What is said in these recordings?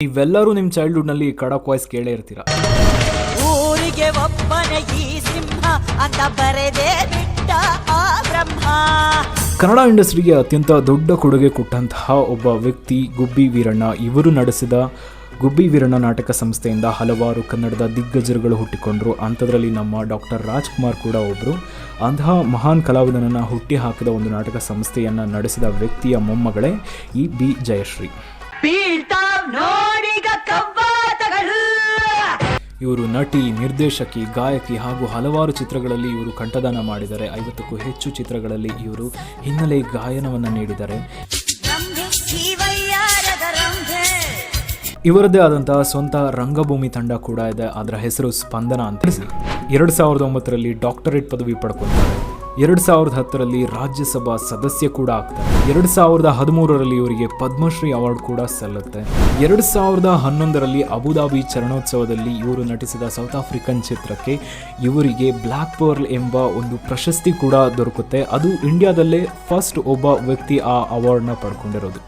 ನೀವೆಲ್ಲರೂ ನಿಮ್ಮ ಚೈಲ್ಡ್ಹುಡ್ನಲ್ಲಿ ಖಡಕ್ ವಾಯ್ಸ್ ಕೇಳೇ ಇರ್ತೀರಾ. ಊರಿಗೆ ಒಬ್ಬನೇ ಈ ಸಿಂಹ ಅಂತ ಬರೆದೇ ಬಿಟ್ಟ ಆ ಬ್ರಹ್ಮ. ಕನ್ನಡ ಇಂಡಸ್ಟ್ರಿಗೆ ಅತ್ಯಂತ ದೊಡ್ಡ ಕೊಡುಗೆ ಕೊಟ್ಟಂತಹ ಒಬ್ಬ ವ್ಯಕ್ತಿ ಗುಬ್ಬಿ ವೀರಣ್ಣ. ಇವರು ನಡೆಸಿದ ಗುಬ್ಬಿ ವೀರಣ್ಣ ನಾಟಕ ಸಂಸ್ಥೆಯಿಂದ ಹಲವಾರು ಕನ್ನಡದ ದಿಗ್ಗಜರುಗಳು ಹುಟ್ಟಿಕೊಂಡರು. ಅಂಥದ್ರಲ್ಲಿ ನಮ್ಮ ಡಾಕ್ಟರ್ ರಾಜ್ಕುಮಾರ್ ಕೂಡ ಒಬ್ಬರು. ಅಂತಹ ಮಹಾನ್ ಕಲಾವಿದನನ್ನು ಹುಟ್ಟಿ ಹಾಕಿದ ಒಂದು ನಾಟಕ ಸಂಸ್ಥೆಯನ್ನು ನಡೆಸಿದ ವ್ಯಕ್ತಿಯ ಮೊಮ್ಮಗಳೇ ಈ ಬಿ ಜಯಶ್ರೀ. ಇವರು ನಟಿ, ನಿರ್ದೇಶಕಿ, ಗಾಯಕಿ ಹಾಗೂ ಹಲವಾರು ಚಿತ್ರಗಳಲ್ಲಿ ಇವರು ಕಂಠದಾನ ಮಾಡಿದ್ದಾರೆ. 50ಕ್ಕೂ ಹೆಚ್ಚು ಚಿತ್ರಗಳಲ್ಲಿ ಇವರು ಹಿನ್ನೆಲೆ ಗಾಯನವನ್ನು ನೀಡಿದ್ದಾರೆ. ಇವರದ್ದೇ ಆದಂತಹ ಸ್ವಂತ ರಂಗಭೂಮಿ ತಂಡ ಕೂಡ ಇದೆ. ಅದರ ಹೆಸರು ಸ್ಪಂದನ ಅಂತ. 2009ರಲ್ಲಿ ಡಾಕ್ಟರೇಟ್ ಪದವಿ ಪಡ್ಕೊಳ್ತಾರೆ. 2010ರಲ್ಲಿ ರಾಜ್ಯಸಭಾ ಸದಸ್ಯ ಕೂಡ ಆಗ್ತಾರೆ. 2013ರಲ್ಲಿ ಇವರಿಗೆ ಪದ್ಮಶ್ರೀ ಅವಾರ್ಡ್ ಕೂಡ ಸಲ್ಲುತ್ತೆ. 2011ರಲ್ಲಿ ಅಬುದಾಬಿ ಚರಣೋತ್ಸವದಲ್ಲಿ ಇವರು ನಟಿಸಿದ ಸೌತ್ ಆಫ್ರಿಕನ್ ಚಿತ್ರಕ್ಕೆ ಇವರಿಗೆ ಬ್ಲ್ಯಾಕ್ ಪರ್ಲ್ ಎಂಬ ಒಂದು ಪ್ರಶಸ್ತಿ ಕೂಡ ದೊರಕುತ್ತೆ. ಅದು ಇಂಡಿಯಾದಲ್ಲೇ ಫಸ್ಟ್ ಒಬ್ಬ ವ್ಯಕ್ತಿ ಆ ಅವಾರ್ಡ್ನ ಪಡ್ಕೊಂಡಿರೋದು.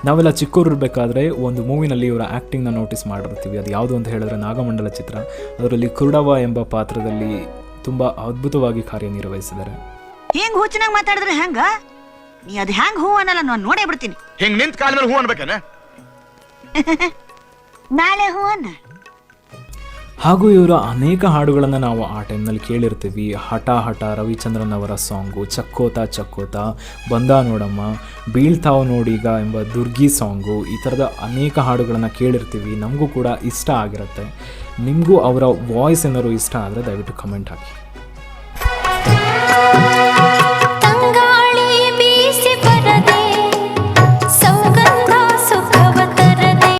ನಾವೆಲ್ಲ ಚಿಕ್ಕವರಿರಬೇಕಾದ್ರೆ ಒಂದು ಮೂವಿನಲ್ಲಿ ಇವರ ಆ್ಯಕ್ಟಿಂಗ್ನ ನೋಟಿಸ್ ಮಾಡಿರ್ತೀವಿ. ಅದು ಯಾವುದು ಅಂತ ಹೇಳಿದ್ರೆ ನಾಗಮಂಡಲ ಚಿತ್ರ. ಅದರಲ್ಲಿ ಕುರುಡವ ಎಂಬ ಪಾತ್ರದಲ್ಲಿ ತುಂಬ ಅದ್ಭುತವಾಗಿ ಕಾರ್ಯನಿರ್ವಹಿಸಿದ್ದಾರೆ. ಹೆಂಗ್ ಹುಚ್ಚನಾಗ ಮಾತಾಡಿದ್ರೆ ಹೆಂಗ? ನೀ ಅದು ಹೆಂಗ್ ಹೂ ಅನ್ನಲ್ಲ, ನಾನು ನೋಡೇ ಬಿಡ್ತೀನಿ. ಹೆಂಗ್ ನಿಂತ ಕಾಲ ಮೇಲೆ ಹೂ ಅನ್ಬೇಕನ? ನಾಳೆ ಹೂ ಅನ್ನ. ಹಾಗೂ ಇವರ ಅನೇಕ ಹಾಡುಗಳನ್ನು ನಾವು ಆ ಟೈಮ್ನಲ್ಲಿ ಕೇಳಿರ್ತೀವಿ. ಹಠ ಹಠ ರವಿಚಂದ್ರನ್ ಅವರ ಸಾಂಗು, ಚಕ್ಕೋತ ಚಕ್ಕೋತ, ಬಂದ ನೋಡಮ್ಮ, ಬೀಳ್ತಾವ್ ನೋಡೀಗ ಎಂಬ ದುರ್ಗಿ ಸಾಂಗು, ಈ ಥರದ ಅನೇಕ ಹಾಡುಗಳನ್ನು ಕೇಳಿರ್ತೀವಿ. ನಮಗೂ ಕೂಡ ಇಷ್ಟ ಆಗಿರುತ್ತೆ. ನಿಮಗೂ ಅವರ ವಾಯ್ಸ್ ಏನಾದ್ರು ಇಷ್ಟ ಆದರೆ ದಯವಿಟ್ಟು ಕಮೆಂಟ್ ಹಾಕಿ.